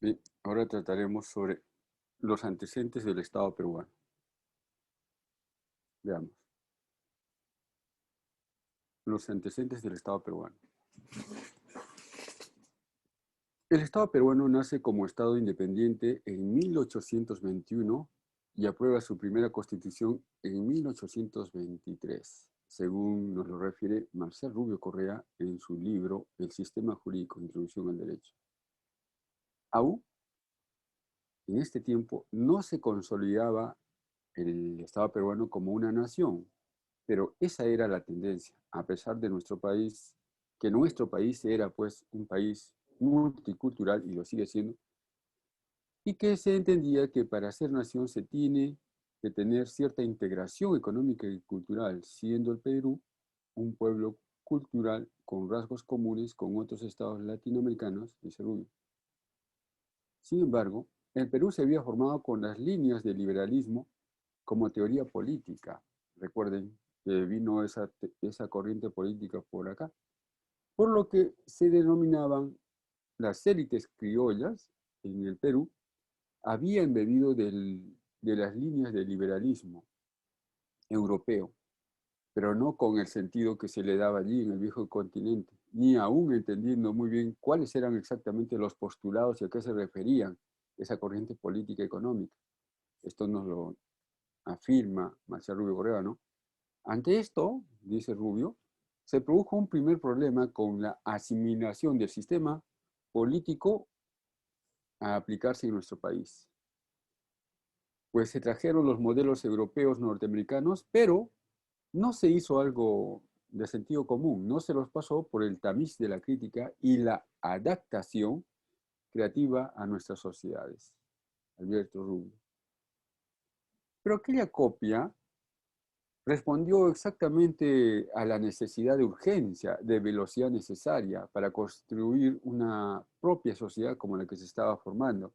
Bien, ahora trataremos sobre los antecedentes del Estado peruano. Veamos, los antecedentes del Estado peruano. El Estado peruano nace como Estado independiente en 1821 y aprueba su primera constitución en 1823, según nos lo refiere Marcial Rubio Correa en su libro El sistema jurídico, Introducción al Derecho. Aún en este tiempo no se consolidaba el Estado peruano como una nación, pero esa era la tendencia, a pesar de nuestro país, que nuestro país era pues un país multicultural y lo sigue siendo, y que se entendía que para ser nación se tiene que tener cierta integración económica y cultural, siendo el Perú un pueblo cultural con rasgos comunes con otros estados latinoamericanos, dice Rubio. Sin embargo, el Perú se había formado con las líneas del liberalismo como teoría política. Recuerden que vino esa corriente política por acá, por lo que se denominaban las élites criollas en el Perú, había embebido de las líneas del liberalismo europeo, pero no con el sentido que se le daba allí en el viejo continente, ni aún entendiendo muy bien cuáles eran exactamente los postulados y a qué se referían esa corriente política económica. Esto nos lo afirma Marcial Rubio Correa, ¿no? Ante esto, dice Rubio, se produjo un primer problema con la asimilación del sistema político a aplicarse en nuestro país. Pues se trajeron los modelos europeos norteamericanos, pero no se hizo algo de sentido común, no se los pasó por el tamiz de la crítica y la adaptación creativa a nuestras sociedades. Alberto Rubio. Pero aquella copia respondió exactamente a la necesidad de urgencia, de velocidad necesaria para construir una propia sociedad como la que se estaba formando,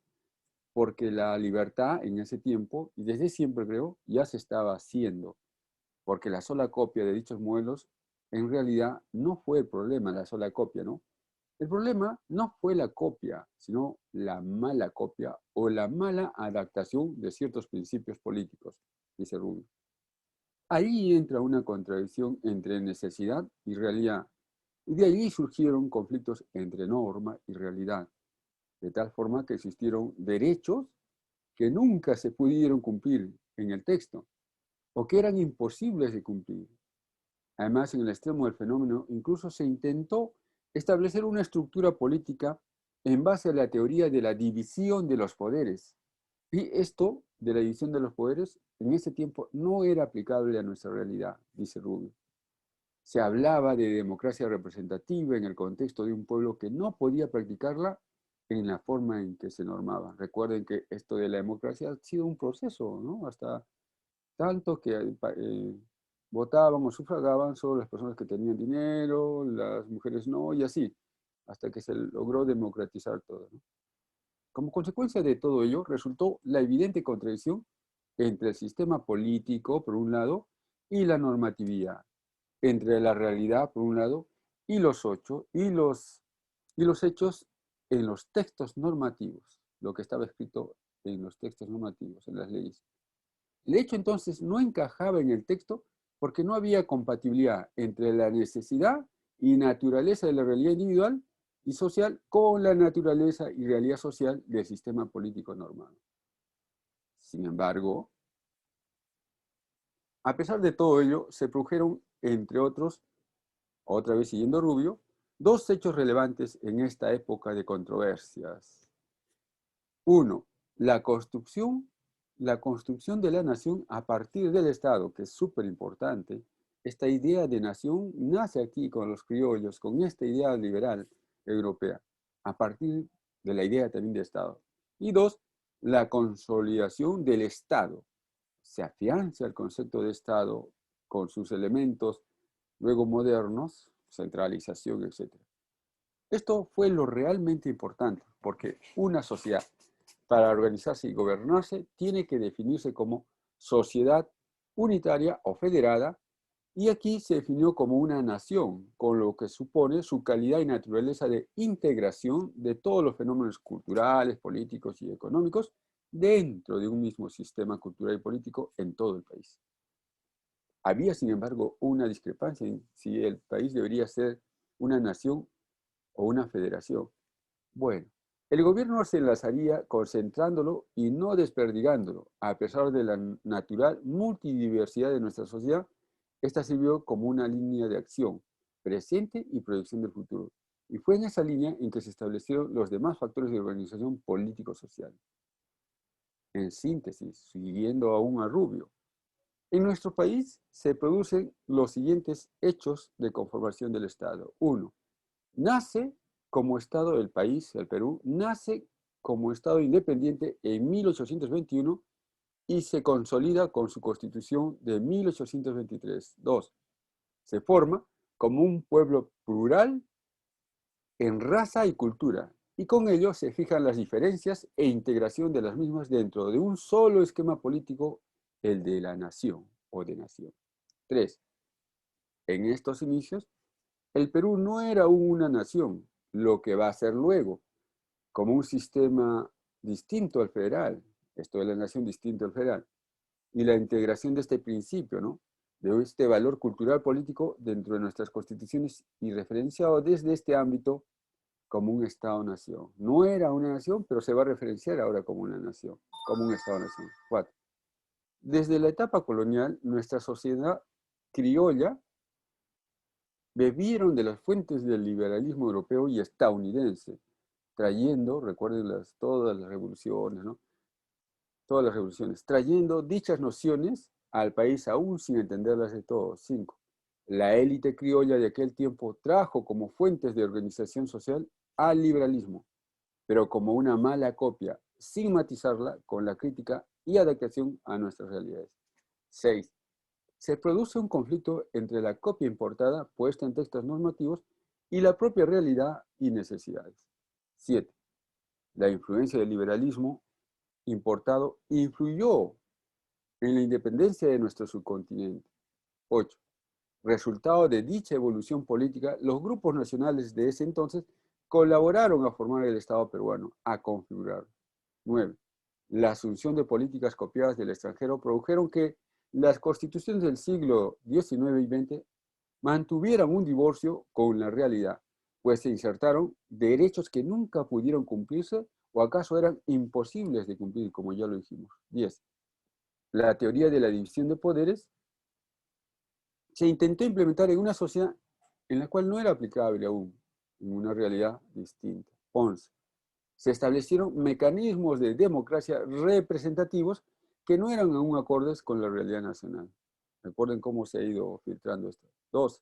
porque la libertad en ese tiempo, y desde siempre creo, ya se estaba haciendo, porque la sola copia de dichos modelos en realidad no fue el problema, la sola copia, ¿no? El problema no fue la copia, sino la mala copia o la mala adaptación de ciertos principios políticos, dice Rubio. Ahí entra una contradicción entre necesidad y realidad, y de allí surgieron conflictos entre norma y realidad, de tal forma que existieron derechos que nunca se pudieron cumplir en el texto, o que eran imposibles de cumplir. Además, en el extremo del fenómeno, incluso se intentó establecer una estructura política en base a la teoría de la división de los poderes. Y esto de la división de los poderes en ese tiempo no era aplicable a nuestra realidad, dice Rubio. Se hablaba de democracia representativa en el contexto de un pueblo que no podía practicarla en la forma en que se normaba. Recuerden que esto de la democracia ha sido un proceso, ¿no? Hasta tanto que votaban o sufragaban solo las personas que tenían dinero, las mujeres no, y así, hasta que se logró democratizar todo, ¿no? Como consecuencia de todo ello, resultó la evidente contradicción entre el sistema político, por un lado, y la normatividad, entre la realidad, por un lado, y y los hechos en los textos normativos, lo que estaba escrito en los textos normativos, en las leyes. El hecho entonces no encajaba en el texto porque no había compatibilidad entre la necesidad y naturaleza de la realidad individual y social con la naturaleza y realidad social del sistema político normal. Sin embargo, a pesar de todo ello, se produjeron, entre otros, otra vez siguiendo Rubio, dos hechos relevantes en esta época de controversias. Uno, la construcción de la nación a partir del Estado, que es súper importante. Esta idea de nación nace aquí con los criollos, con esta idea liberal europea, a partir de la idea también de Estado. Y dos, la consolidación del Estado. Se afianza el concepto de Estado con sus elementos luego modernos, centralización, etc. Esto fue lo realmente importante, porque una sociedad, para organizarse y gobernarse, tiene que definirse como sociedad unitaria o federada Y aquí se definió como una nación, con lo que supone su calidad y naturaleza de integración de todos los fenómenos culturales, políticos y económicos dentro de un mismo sistema cultural y político en todo el país. Había, sin embargo, una discrepancia en si el país debería ser una nación o una federación. Bueno, el gobierno se enlazaría concentrándolo y no desperdigándolo. A pesar de la natural multidiversidad de nuestra sociedad, esta sirvió como una línea de acción, presente y proyección del futuro. Y fue en esa línea en que se establecieron los demás factores de organización político-social. En síntesis, siguiendo aún a Rubio, en nuestro país se producen los siguientes hechos de conformación del Estado. Uno, nace como Estado del país, el Perú, nace como Estado independiente en 1821 y se consolida con su constitución de 1823. Dos, se forma como un pueblo plural en raza y cultura, y con ello se fijan las diferencias e integración de las mismas dentro de un solo esquema político, el de la nación o de nación. Tres, en estos inicios, el Perú no era aún una nación, lo que va a ser luego, como un sistema distinto al federal, esto de la nación distinto al federal, y la integración de este principio, ¿no? De este valor cultural político dentro de nuestras constituciones y referenciado desde este ámbito como un Estado-nación. No era una nación, pero se va a referenciar ahora como una nación, como un Estado-nación. Cuatro. Desde la etapa colonial, nuestra sociedad criolla bebieron de las fuentes del liberalismo europeo y estadounidense, trayendo, recuerden todas las revoluciones, ¿no? Todas las revoluciones, trayendo dichas nociones al país aún sin entenderlas de todo. Cinco, la élite criolla de aquel tiempo trajo como fuentes de organización social al liberalismo, pero como una mala copia, sin matizarla con la crítica y adaptación a nuestras realidades. 6. Se produce un conflicto entre la copia importada puesta en textos normativos y la propia realidad y necesidades. 7. La influencia del liberalismo importado influyó en la independencia de nuestro subcontinente. 8. Resultado de dicha evolución política, los grupos nacionales de ese entonces colaboraron a formar el Estado peruano, a configurarlo. 9. La asunción de políticas copiadas del extranjero produjeron que las constituciones del siglo XIX y XX mantuvieran un divorcio con la realidad, pues se insertaron derechos que nunca pudieron cumplirse o acaso eran imposibles de cumplir, como ya lo dijimos. 10. La teoría de la división de poderes se intentó implementar en una sociedad en la cual no era aplicable aún, en una realidad distinta. 11. Se establecieron mecanismos de democracia representativos que no eran aún acordes con la realidad nacional. Recuerden cómo se ha ido filtrando esto. 2.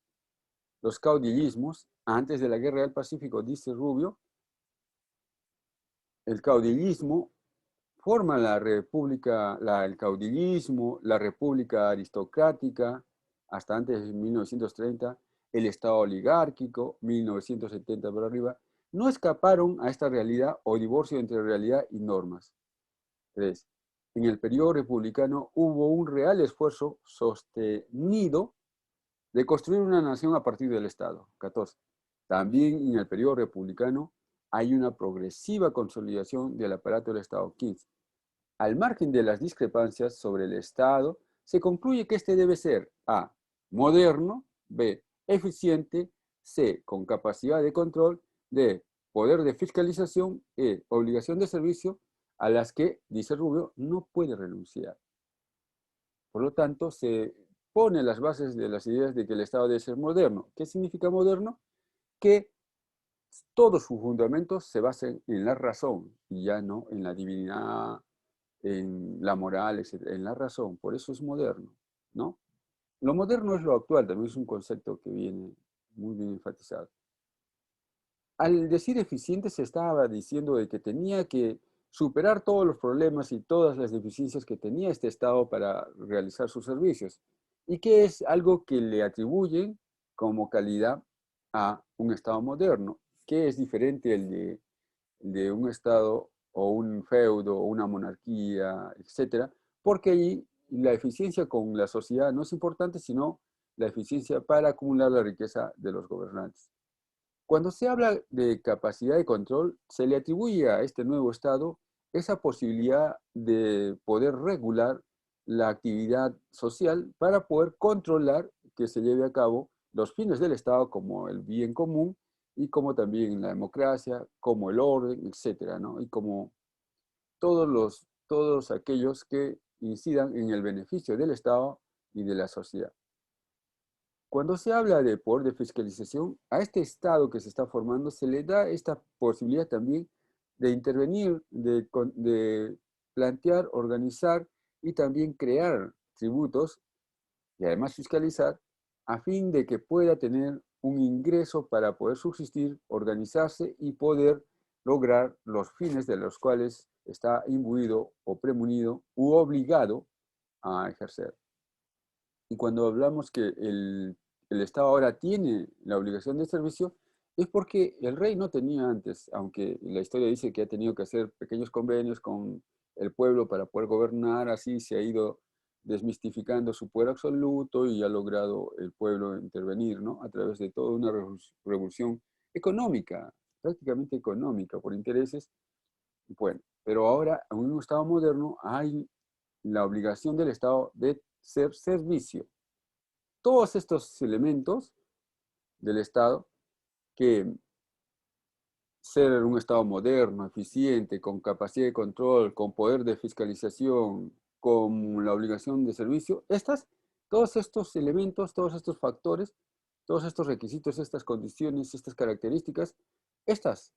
Los caudillismos, antes de la Guerra del Pacífico, dice Rubio, el caudillismo forma la república, el caudillismo, la república aristocrática, hasta antes de 1930, el Estado oligárquico, 1970 por arriba, no escaparon a esta realidad o divorcio entre realidad y normas. 3. En el periodo republicano hubo un real esfuerzo sostenido de construir una nación a partir del Estado. 14. También en el periodo republicano hay una progresiva consolidación del aparato del Estado. 15. Al margen de las discrepancias sobre el Estado, se concluye que este debe ser A. Moderno, B. Eficiente, C. Con capacidad de control, D. Poder de fiscalización, E. Obligación de servicio a las que, dice Rubio, no puede renunciar. Por lo tanto, se pone las bases de las ideas de que el Estado debe ser moderno. ¿Qué significa moderno? Que todos sus fundamentos se basen en la razón y ya no en la divinidad, en la moral, etc., en la razón. Por eso es moderno, ¿no? Lo moderno es lo actual, también es un concepto que viene muy bien enfatizado. Al decir eficiente se estaba diciendo de que tenía que superar todos los problemas y todas las deficiencias que tenía este Estado para realizar sus servicios, y que es algo que le atribuyen como calidad a un Estado moderno, que es diferente el de un Estado o un feudo o una monarquía, etcétera, porque ahí la eficiencia con la sociedad no es importante, sino la eficiencia para acumular la riqueza de los gobernantes. Cuando se habla de capacidad de control, se le atribuye a este nuevo Estado esa posibilidad de poder regular la actividad social para poder controlar que se lleve a cabo los fines del Estado como el bien común y como también la democracia, como el orden, etcétera, ¿no? Y como todos aquellos que incidan en el beneficio del Estado y de la sociedad. Cuando se habla de poder de fiscalización, a este Estado que se está formando se le da esta posibilidad también de intervenir, de plantear, organizar y también crear tributos y además fiscalizar a fin de que pueda tener un ingreso para poder subsistir, organizarse y poder lograr los fines de los cuales está imbuido o premunido u obligado a ejercer. Y cuando hablamos que el Estado ahora tiene la obligación de servicio, es porque el rey no tenía antes, aunque la historia dice que ha tenido que hacer pequeños convenios con el pueblo para poder gobernar, así se ha ido desmistificando su poder absoluto y ha logrado el pueblo intervenir, ¿no? A través de toda una revolución económica, prácticamente económica, por intereses. Bueno, pero ahora en un Estado moderno hay la obligación del Estado de ser servicio. Todos estos elementos del Estado, que ser un Estado moderno, eficiente, con capacidad de control, con poder de fiscalización, con la obligación de servicio, todos estos elementos, todos estos factores, todos estos requisitos, estas condiciones, estas características, estas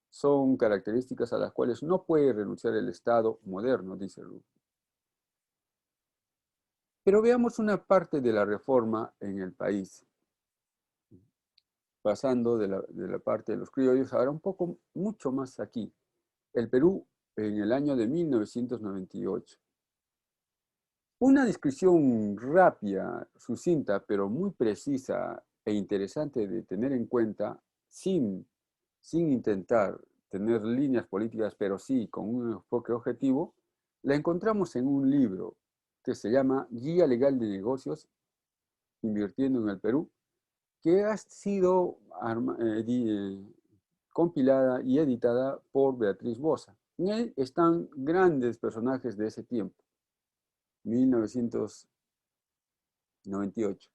son características a las cuales no puede renunciar el Estado moderno, dice Rousseau. Pero veamos una parte de la reforma en el país. Pasando de la parte de los criollos, ahora un poco, mucho más aquí. El Perú en el año de 1998. Una descripción rápida, sucinta, pero muy precisa e interesante de tener en cuenta, sin intentar tener líneas políticas, pero sí con un enfoque objetivo, la encontramos en un libro que se llama Guía Legal de Negocios, Invirtiendo en el Perú, que ha sido compilada y editada por Beatriz Boza. En él están grandes personajes de ese tiempo, 1998.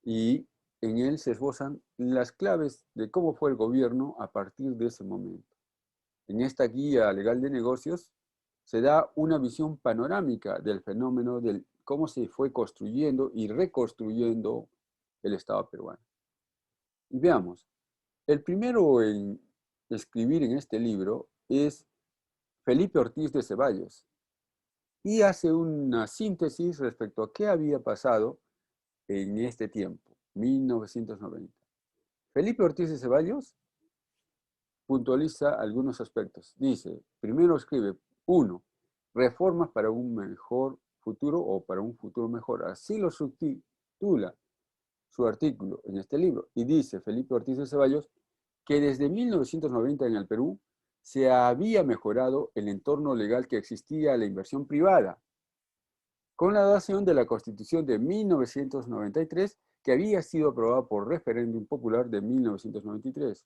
Y en él se esbozan las claves de cómo fue el gobierno a partir de ese momento. En esta guía legal de negocios se da una visión panorámica del fenómeno, de cómo se fue construyendo y reconstruyendo el Estado peruano. Y veamos, el primero en escribir en este libro es Felipe Ortiz de Ceballos y hace una síntesis respecto a qué había pasado en este tiempo, 1990. Felipe Ortiz de Ceballos puntualiza algunos aspectos. Dice, primero escribe, 1, reformas para un mejor futuro o para un futuro mejor. Así lo subtitula su artículo en este libro. Y dice Felipe Ortiz de Ceballos que desde 1990 en el Perú se había mejorado el entorno legal que existía a la inversión privada, con la adopción de la Constitución de 1993, que había sido aprobada por referéndum popular de 1993.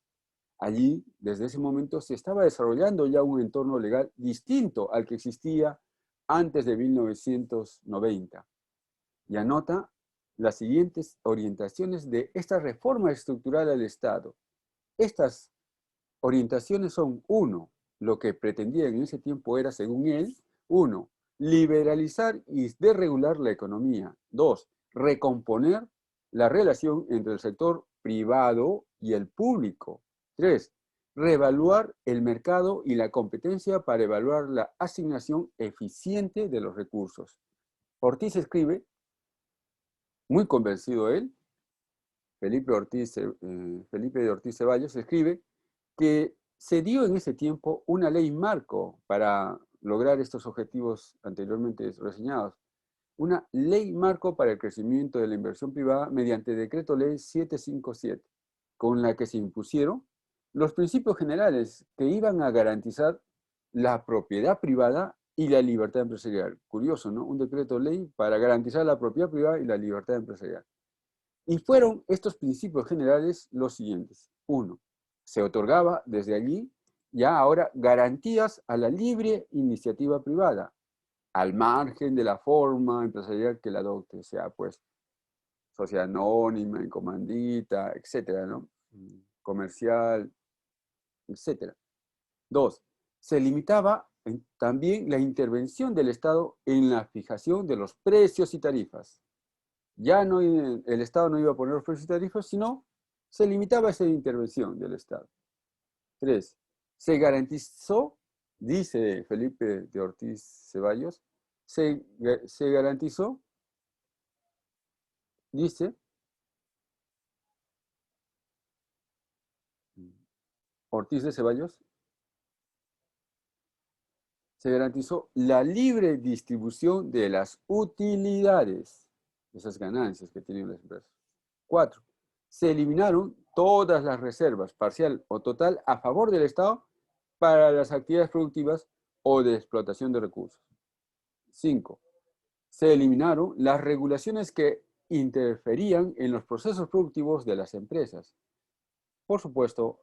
Allí, desde ese momento, se estaba desarrollando ya un entorno legal distinto al que existía antes de 1990. Y anota las siguientes orientaciones de esta reforma estructural al Estado. Estas orientaciones son, 1, lo que pretendía en ese tiempo era, según él, 1, liberalizar y desregular la economía. 2, recomponer la relación entre el sector privado y el público. 3, reevaluar el mercado y la competencia para evaluar la asignación eficiente de los recursos. Ortiz escribe, muy convencido él, Felipe de Ortiz Ceballos escribe que se dio en ese tiempo una ley marco para lograr estos objetivos anteriormente reseñados. Una ley marco para el crecimiento de la inversión privada mediante decreto ley 757, con la que se impusieron los principios generales que iban a garantizar la propiedad privada y la libertad empresarial. Curioso, ¿no? Un decreto ley para garantizar la propiedad privada y la libertad empresarial. Y fueron estos principios generales los siguientes. Uno, se otorgaba desde allí ya ahora garantías a la libre iniciativa privada, al margen de la forma empresarial que la adopte, sea pues sociedad anónima, en comandita, etcétera, ¿no? Comercial, etcétera. Dos, se limitaba también la intervención del Estado en la fijación de los precios y tarifas. Ya no, el Estado no iba a poner los precios y tarifas, sino se limitaba esa intervención del Estado. Tres, se garantizó, dice Felipe de Ortiz Ceballos, se garantizó, dice, Ortiz de Ceballos, se garantizó la libre distribución de las utilidades, esas ganancias que tenían las empresas. 4. Se eliminaron todas las reservas, parcial o total, a favor del Estado para las actividades productivas o de explotación de recursos. 5. Se eliminaron las regulaciones que interferían en los procesos productivos de las empresas. Por supuesto,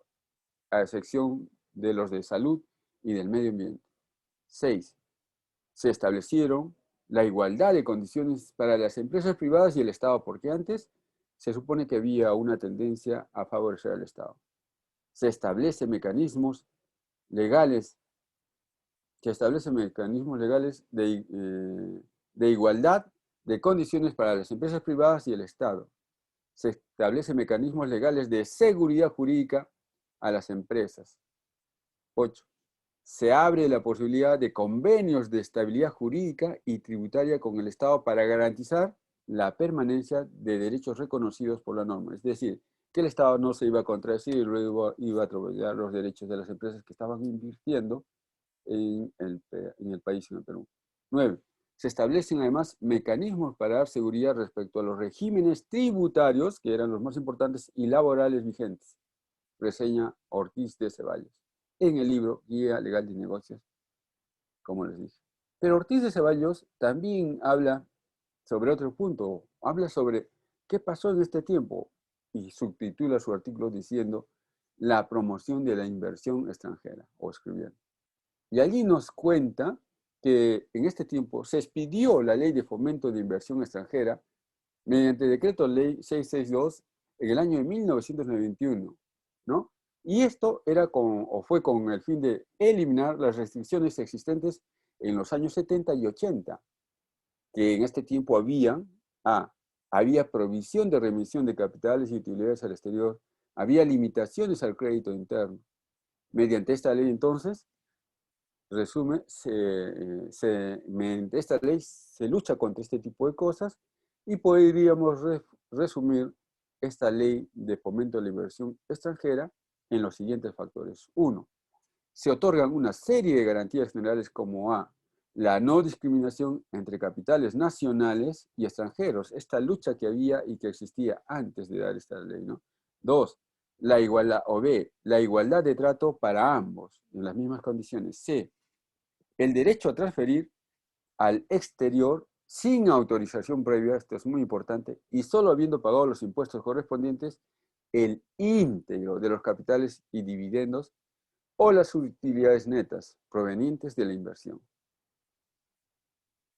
a excepción de los de salud y del medio ambiente. 6. Se establecieron la igualdad de condiciones para las empresas privadas y el Estado, porque antes se supone que había una tendencia a favorecer al Estado. Se establecen mecanismos legales, de igualdad de condiciones para las empresas privadas y el Estado. Se establecen mecanismos legales de seguridad jurídica a las empresas. 8. Se abre la posibilidad de convenios de estabilidad jurídica y tributaria con el Estado para garantizar la permanencia de derechos reconocidos por la norma. Es decir, que el Estado no se iba a contradecir y luego iba a atropellar los derechos de las empresas que estaban invirtiendo en el país, en el Perú. 9. Se establecen además mecanismos para dar seguridad respecto a los regímenes tributarios, que eran los más importantes, y laborales vigentes. Reseña Ortiz de Ceballos en el libro Guía Legal de Negocios, como les dije. Pero Ortiz de Ceballos también habla sobre otro punto, habla sobre qué pasó en este tiempo y subtitula su artículo diciendo la promoción de la inversión extranjera, o escribiendo. Y allí nos cuenta que en este tiempo se expidió la Ley de Fomento de Inversión Extranjera mediante Decreto Ley 662 en el año de 1991, ¿no? Y esto fue con el fin de eliminar las restricciones existentes en los años 70 y 80, que en este tiempo había provisión de remisión de capitales y utilidades al exterior, había limitaciones al crédito interno. Mediante esta ley, entonces, mediante esta ley se lucha contra este tipo de cosas y podríamos resumir esta ley de fomento de la inversión extranjera en los siguientes factores. 1. Se otorgan una serie de garantías generales como A, la no discriminación entre capitales nacionales y extranjeros, esta lucha que había y que existía antes de dar esta ley, ¿no? 2. La igualdad, o B, la igualdad de trato para ambos, en las mismas condiciones. C, el derecho a transferir al exterior sin autorización previa, esto es muy importante, y solo habiendo pagado los impuestos correspondientes, el íntegro de los capitales y dividendos o las utilidades netas provenientes de la inversión.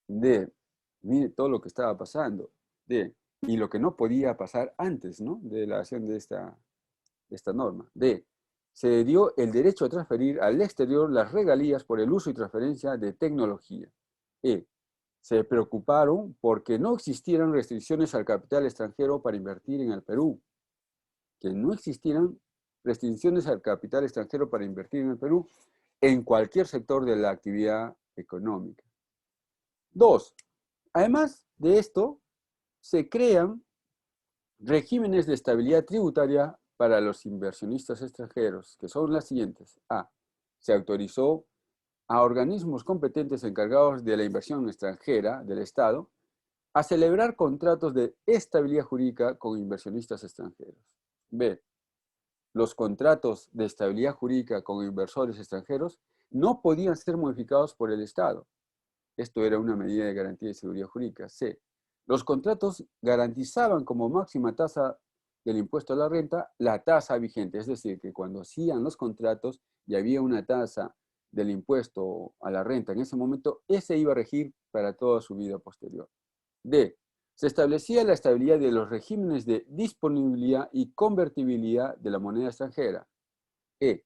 D, mire todo lo que estaba pasando. D, y lo que no podía pasar antes, ¿no?, de la acción de esta norma. D, se dio el derecho a transferir al exterior las regalías por el uso y transferencia de tecnología. E, se preocuparon porque no existieran restricciones al capital extranjero para invertir en el Perú. Que no existieran restricciones al capital extranjero para invertir en el Perú en cualquier sector de la actividad económica. 2. Además de esto, se crean regímenes de estabilidad tributaria para los inversionistas extranjeros, que son las siguientes. A. Se autorizó a organismos competentes encargados de la inversión extranjera del Estado a celebrar contratos de estabilidad jurídica con inversionistas extranjeros. B. Los contratos de estabilidad jurídica con inversores extranjeros no podían ser modificados por el Estado. Esto era una medida de garantía de seguridad jurídica. C. Los contratos garantizaban como máxima tasa del impuesto a la renta la tasa vigente, es decir, que cuando hacían los contratos y había una tasa del impuesto a la renta en ese momento, ese iba a regir para toda su vida posterior. D. Se establecía la estabilidad de los regímenes de disponibilidad y convertibilidad de la moneda extranjera. E.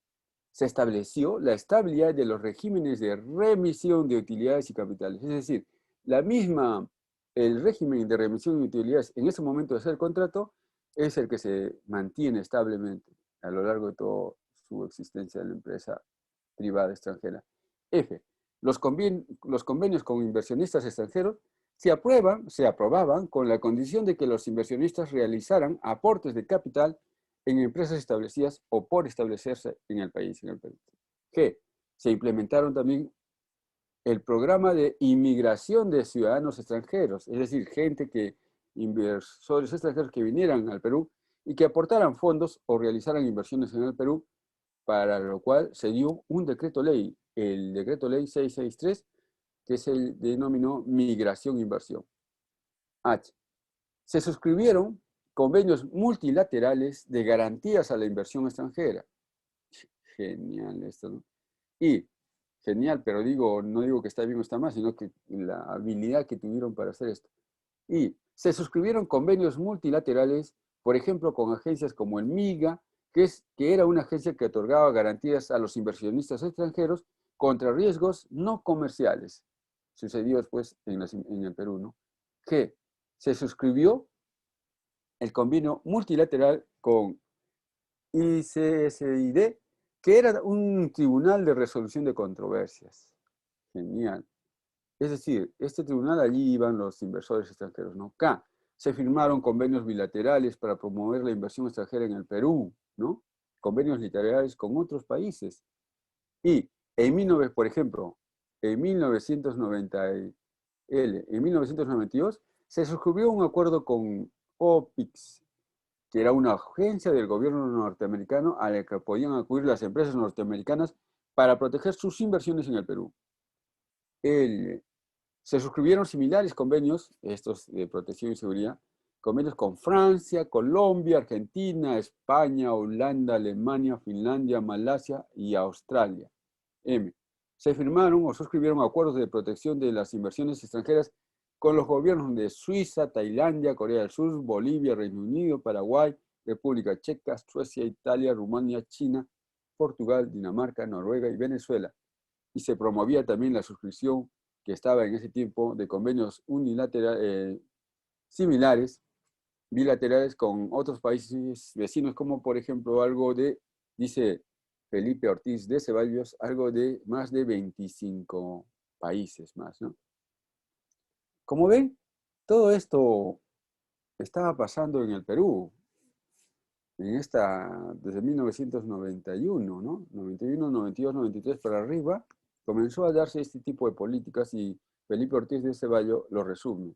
Se estableció la estabilidad de los regímenes de remisión de utilidades y capitales. Es decir, el régimen de remisión de utilidades en ese momento de hacer el contrato es el que se mantiene establemente a lo largo de toda su existencia de la empresa privada extranjera. F. Los convenios con inversionistas extranjeros se aprobaban con la condición de que los inversionistas realizaran aportes de capital en empresas establecidas o por establecerse en el país. G. Se implementaron también el programa de inmigración de ciudadanos extranjeros, es decir, inversores extranjeros que vinieran al Perú y que aportaran fondos o realizaran inversiones en el Perú, para lo cual se dio un decreto ley, el decreto ley 663, que se denominó migración-inversión. H. Se suscribieron convenios multilaterales de garantías a la inversión extranjera. Genial esto, ¿no? Y, genial, pero no digo que está bien o está mal, sino que la habilidad que tuvieron para hacer esto. Y se suscribieron convenios multilaterales, por ejemplo, con agencias como el MIGA, que era una agencia que otorgaba garantías a los inversionistas extranjeros contra riesgos no comerciales. Sucedió después en el Perú, ¿no? G. Se suscribió el convenio multilateral con ICSID, que era un tribunal de resolución de controversias. Genial. Es decir, este tribunal, allí iban los inversores extranjeros, ¿no? K. Se firmaron convenios bilaterales para promover la inversión extranjera en el Perú, ¿no? Convenios bilaterales con otros países. Y, por ejemplo, en 1992, se suscribió un acuerdo con OPIX, que era una agencia del gobierno norteamericano a la que podían acudir las empresas norteamericanas para proteger sus inversiones en el Perú. Se suscribieron similares convenios, estos de protección y seguridad, convenios con Francia, Colombia, Argentina, España, Holanda, Alemania, Finlandia, Malasia y Australia. M. Se firmaron o suscribieron acuerdos de protección de las inversiones extranjeras con los gobiernos de Suiza, Tailandia, Corea del Sur, Bolivia, Reino Unido, Paraguay, República Checa, Suecia, Italia, Rumania, China, Portugal, Dinamarca, Noruega y Venezuela. Y se promovía también la suscripción que estaba en ese tiempo de convenios unilaterales, similares, bilaterales con otros países vecinos, como por ejemplo dice Felipe Ortiz de Ceballos, algo de más de 25 países más, ¿no? Como ven, todo esto estaba pasando en el Perú, desde 1991, ¿no? 91, 92, 93 para arriba, comenzó a darse este tipo de políticas y Felipe Ortiz de Ceballos lo resume.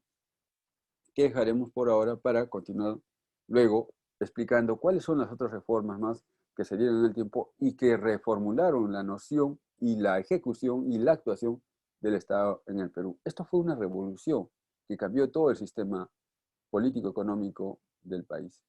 Que dejaremos por ahora para continuar luego explicando cuáles son las otras reformas más que se dieron en el tiempo y que reformularon la noción y la ejecución y la actuación del Estado en el Perú. Esto fue una revolución que cambió todo el sistema político-económico del país.